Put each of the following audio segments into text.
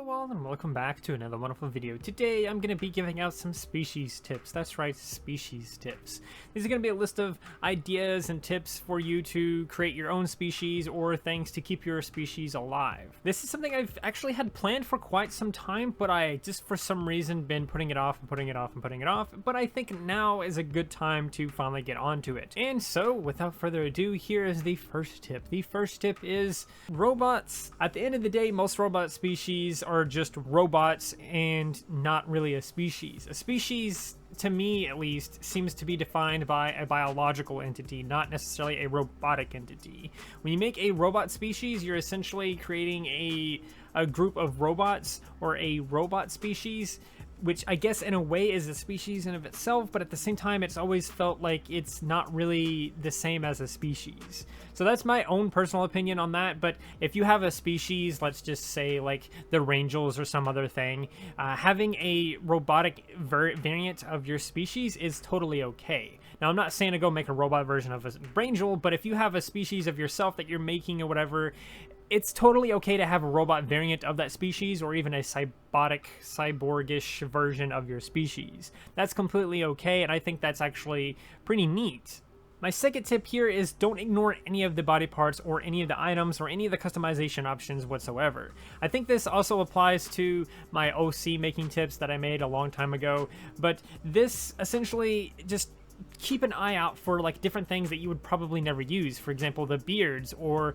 Hello all and welcome back to another wonderful video. Today I'm going to be giving out some species tips. That's right, species tips. These are going to be a list of ideas and tips for you to create your own species or things to keep your species alive. This is something I've actually had planned for quite some time, but I just for some reason been putting it off and putting it off and putting it off, but I think now is a good time to finally get onto it. And so without further ado, here is the first tip. The first tip is robots. At the end of the day, most robot species are just robots and not really a species. A species, to me at least, seems to be defined by a biological entity, not necessarily a robotic entity. When you make a robot species, you're essentially creating a group of robots or a robot species, which I guess in a way is a species in of itself, but at the same time it's always felt like it's not really the same as a species. So that's my own personal opinion on that, but if you have a species, let's just say like the Rangels or some other thing, having a robotic variant of your species is totally okay. Now I'm not saying to go make a robot version of a Rangel, but if you have a species of yourself that you're making or whatever, it's totally okay to have a robot variant of that species or even a cyborgish version of your species. That's completely okay, and I think that's actually pretty neat. My second tip here is don't ignore any of the body parts or any of the items or any of the customization options whatsoever. I think this also applies to my OC making tips that I made a long time ago, but this essentially just keep an eye out for like different things that you would probably never use. For example, the beards or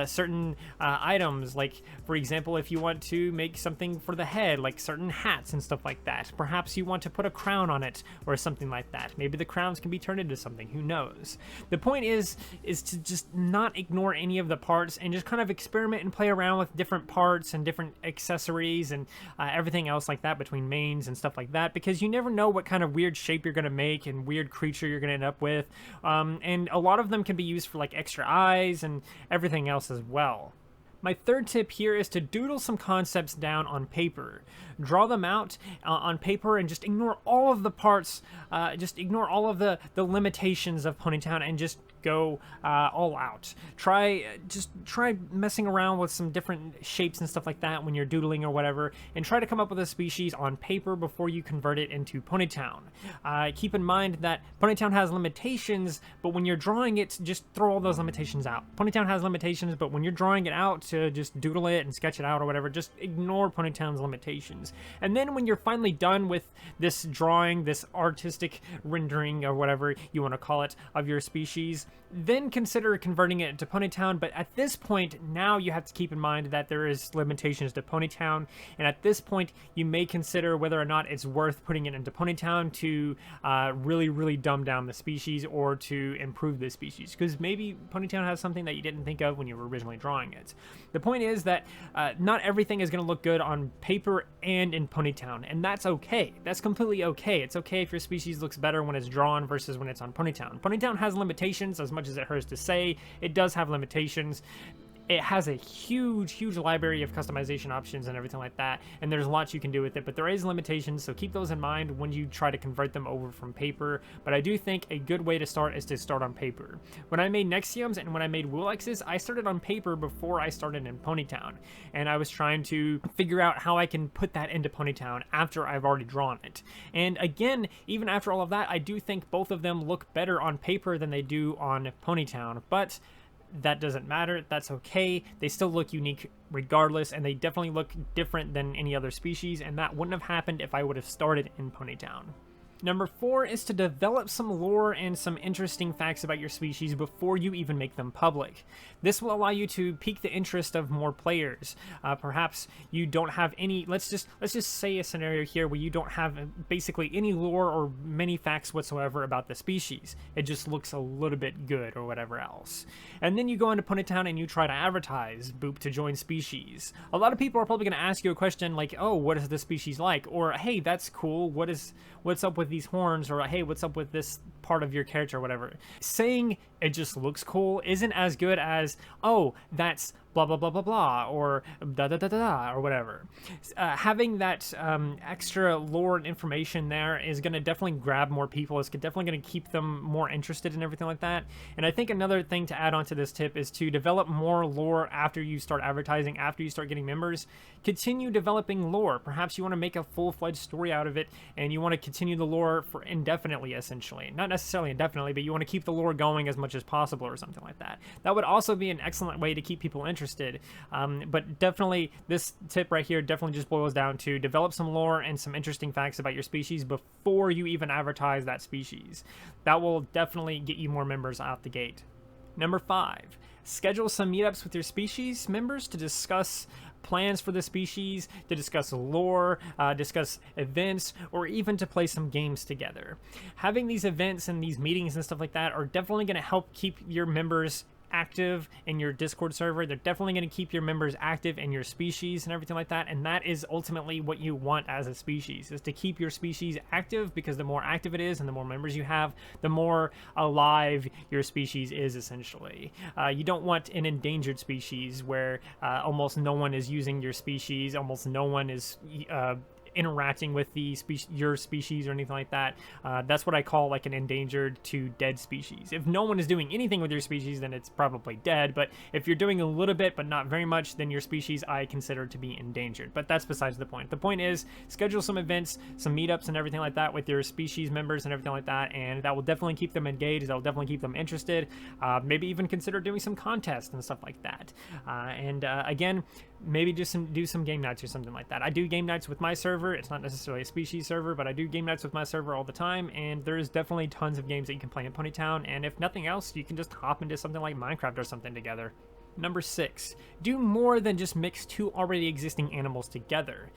certain items, like for example, if you want to make something for the head, like certain hats and stuff like that. Perhaps you want to put a crown on it or something like that. Maybe the crowns can be turned into something, who knows. The point is to just not ignore any of the parts and just kind of experiment and play around with different parts and different accessories and everything else like that between mains and stuff like that, because you never know what kind of weird shape you're going to make and weird creature you're going to end up with, and a lot of them can be used for like extra eyes and everything else as well. My third tip here is to doodle some concepts down on paper. Draw them out on paper and just ignore all of the parts, just ignore all of the limitations of Ponytown and just go all out. Try messing around with some different shapes and stuff like that when you're doodling or whatever, and try to come up with a species on paper before you convert it into Ponytown. Keep in mind that Ponytown has limitations, but when you're drawing it, just throw all those limitations out. Ponytown has limitations, but when you're drawing it out to just doodle it and sketch it out or whatever, just ignore Ponytown's limitations. And then when you're finally done with this drawing, this artistic rendering or whatever you want to call it of your species, then consider converting it into Ponytown. But at this point, now you have to keep in mind that there is limitations to Ponytown, and at this point you may consider whether or not it's worth putting it into Ponytown to really dumb down the species or to improve the species, because maybe Ponytown has something that you didn't think of when you were originally drawing it. The point is that not everything is going to look good on paper and in Ponytown, and that's okay. That's completely okay. It's okay if your species looks better when it's drawn versus when it's on Ponytown. Ponytown has limitations, as much as it hurts to say. It does have limitations. It has a huge library of customization options and everything like that, and there's lots you can do with it, but there is limitations, so keep those in mind when you try to convert them over from paper. But I do think a good way to start is to start on paper. When I made Nexiums and when I made Woolexes, I started on paper before I started in Ponytown, and I was trying to figure out how I can put that into Ponytown after I've already drawn it. And again, even after all of that, I do think both of them look better on paper than they do on Ponytown, but that doesn't matter. That's okay. They still look unique regardless, and they definitely look different than any other species, and that wouldn't have happened if I would have started in Ponytown. Number 4 is to develop some lore and some interesting facts about your species before you even make them public. This will allow you to pique the interest of more players. Perhaps you don't have any, let's just say a scenario here where you don't have basically any lore or many facts whatsoever about the species. It just looks a little bit good or whatever else. And then you go into Ponytown and you try to advertise, boop, to join species. A lot of people are probably going to ask you a question like, oh, what is this species like? Or, hey, that's cool. What's up with these horns? Or, hey, what's up with this part of your character or whatever. Saying it just looks cool isn't as good as, oh, that's blah blah blah blah blah, or da da da da da, or whatever. Having that extra lore and information there is going to definitely grab more people. It's definitely going to keep them more interested in everything like that. And I think another thing to add on to this tip is to develop more lore after you start advertising, after you start getting members. Continue developing lore. Perhaps you want to make a full-fledged story out of it, and you want to continue the lore for indefinitely, essentially. Not necessarily indefinitely, but you want to keep the lore going as much as possible or something like that. That would also be an excellent way to keep people interested. But definitely, this tip right here definitely just boils down to develop some lore and some interesting facts about your species before you even advertise that species. That will definitely get you more members out the gate. Number 5, schedule some meetups with your species members to discuss plans for the species, to discuss lore, discuss events, or even to play some games together. Having these events and these meetings and stuff like that are definitely going to help keep your members active in your Discord server. They're definitely going to keep your members active in your species and everything like that, and that is ultimately what you want as a species, is to keep your species active, because the more active it is and the more members you have, the more alive your species is, essentially. You don't want an endangered species where almost no one is using your species, almost no one is interacting with the your species or anything like that. That's what I call like an endangered to dead species. If no one is doing anything with your species, then it's probably dead, but if you're doing a little bit but not very much, then your species I consider to be endangered. But that's besides the point. The point is, schedule some events, some meetups and everything like that with your species members and everything like that, and that will definitely keep them engaged. That will definitely keep them interested. Maybe even consider doing some contests and stuff like that. Again, maybe just do some game nights or something like that. I do game nights with my server. It's not necessarily a species server, but I do game nights with my server all the time, and there's definitely tons of games that you can play in Ponytown, and if nothing else, you can just hop into something like Minecraft or something together. Number 6, do more than just mix 2 already existing animals together.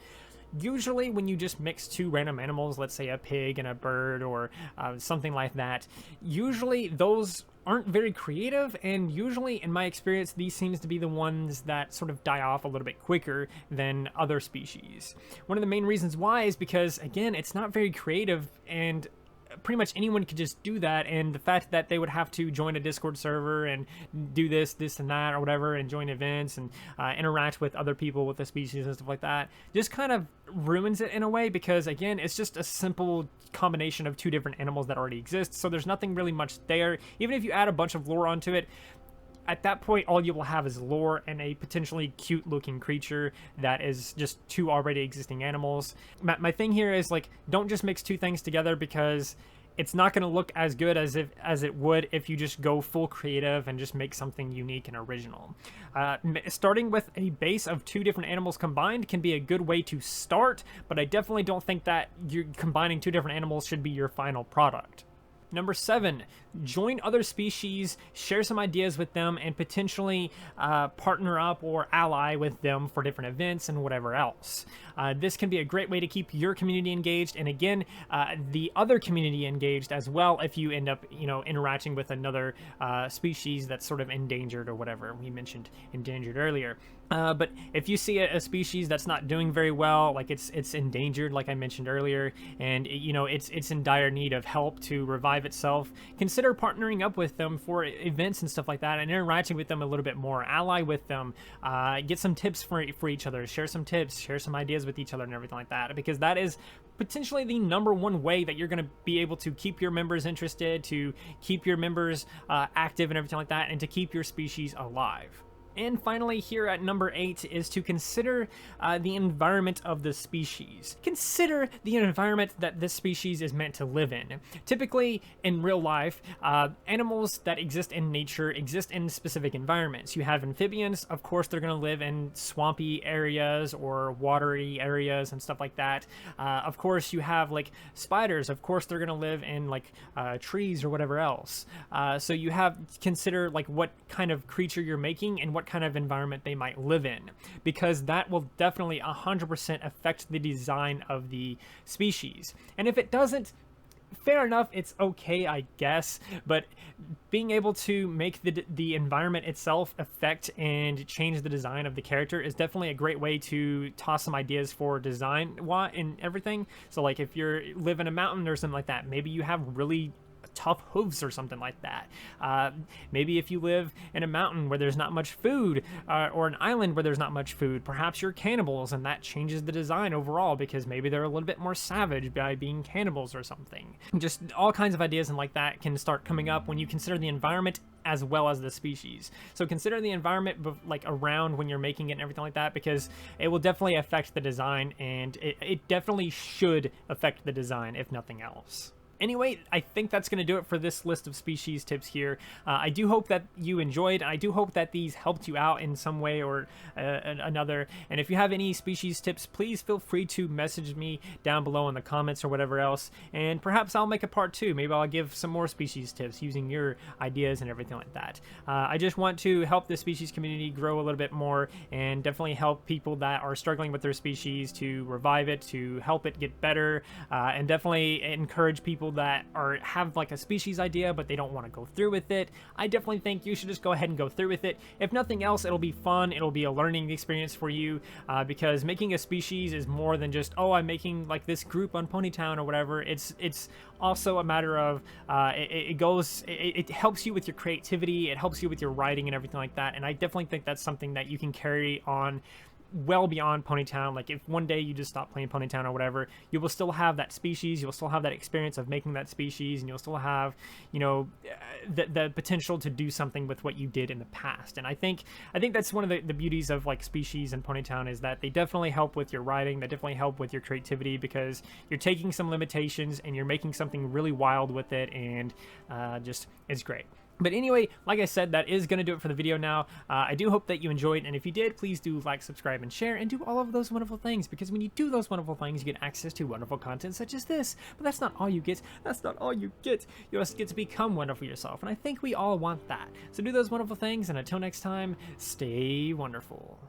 Usually when you just mix 2 random animals, let's say a pig and a bird or something like that, usually those aren't very creative, and usually in my experience these seems to be the ones that sort of die off a little bit quicker than other species. One of the main reasons why is because, again, it's not very creative, and pretty much anyone could just do that, and the fact that they would have to join a Discord server and do this and that or whatever, and join events and interact with other people with the species and stuff like that, just kind of ruins it in a way, because again, it's just a simple combination of 2 different animals that already exist, so there's nothing really much there. Even if you add a bunch of lore onto it, at that point all you will have is lore and a potentially cute looking creature that is just 2 already existing animals. My thing here is, like, don't just mix 2 things together, because it's not going to look as good as it would if you just go full creative and just make something unique and original. Starting with a base of 2 different animals combined can be a good way to start, but I definitely don't think that you're combining 2 different animals should be your final product. Number 7, join other species, share some ideas with them, and potentially partner up or ally with them for different events and whatever else. This can be a great way to keep your community engaged, and again, the other community engaged as well, if you end up, interacting with another species that's sort of endangered or whatever. We mentioned endangered earlier. But if you see a species that's not doing very well, like it's endangered, like I mentioned earlier, and it's in dire need of help to revive itself, consider partnering up with them for events and stuff like that, and interacting with them a little bit more, ally with them, get some tips for each other, share some tips, share some ideas with each other and everything like that, because that is potentially the number 1 way that you're going to be able to keep your members interested, to keep your members active and everything like that, and to keep your species alive. And finally, here at number 8 is to consider the environment of the species. Consider the environment that this species is meant to live in. Typically, in real life, animals that exist in nature exist in specific environments. You have amphibians, of course, they're going to live in swampy areas or watery areas and stuff like that. Of course, you have like spiders. Of course, they're going to live in like trees or whatever else. So you have to consider like what kind of creature you're making and what kind of environment they might live in, because that will definitely 100% affect the design of the species. And if it doesn't, fair enough, it's okay, I guess, but being able to make the environment itself affect and change the design of the character is definitely a great way to toss some ideas for design and everything. So like if you live in a mountain or something like that, maybe you have really tough hooves or something like that. Maybe if you live in a mountain where there's not much food, or an island where there's not much food, perhaps you're cannibals, and that changes the design overall because maybe they're a little bit more savage by being cannibals or something. Just all kinds of ideas and like that can start coming up when you consider the environment as well as the species. So consider the environment like around when you're making it and everything like that, because it will definitely affect the design, and it definitely should affect the design if nothing else. Anyway, I think that's going to do it for this list of species tips here. I do hope that you enjoyed. I do hope that these helped you out in some way or another. And if you have any species tips, please feel free to message me down below in the comments or whatever else. And perhaps I'll make a part 2. Maybe I'll give some more species tips using your ideas and everything like that. I just want to help the species community grow a little bit more, and definitely help people that are struggling with their species to revive it, to help it get better, and definitely encourage people that have like a species idea but they don't want to go through with it. I definitely think you should just go ahead and go through with it. If nothing else, it'll be fun, it'll be a learning experience for you, because making a species is more than just, oh, I'm making like this group on Ponytown or whatever. It's also a matter of it helps you with your creativity, it helps you with your writing and everything like that, and I definitely think that's something that you can carry on well beyond Ponytown. Like if one day you just stop playing Ponytown or whatever, you will still have that species, you'll still have that experience of making that species, and you'll still have, you know, the potential to do something with what you did in the past. And I think that's one of the beauties of like species and Ponytown, is that they definitely help with your writing, they definitely help with your creativity, because you're taking some limitations and you're making something really wild with it, and just it's great. But anyway, like I said, that is going to do it for the video now. I do hope that you enjoyed, and if you did, please do like, subscribe, and share, and do all of those wonderful things, because when you do those wonderful things, you get access to wonderful content such as this. But that's not all you get. That's not all you get. You also get to become wonderful yourself, and I think we all want that. So do those wonderful things, and until next time, stay wonderful.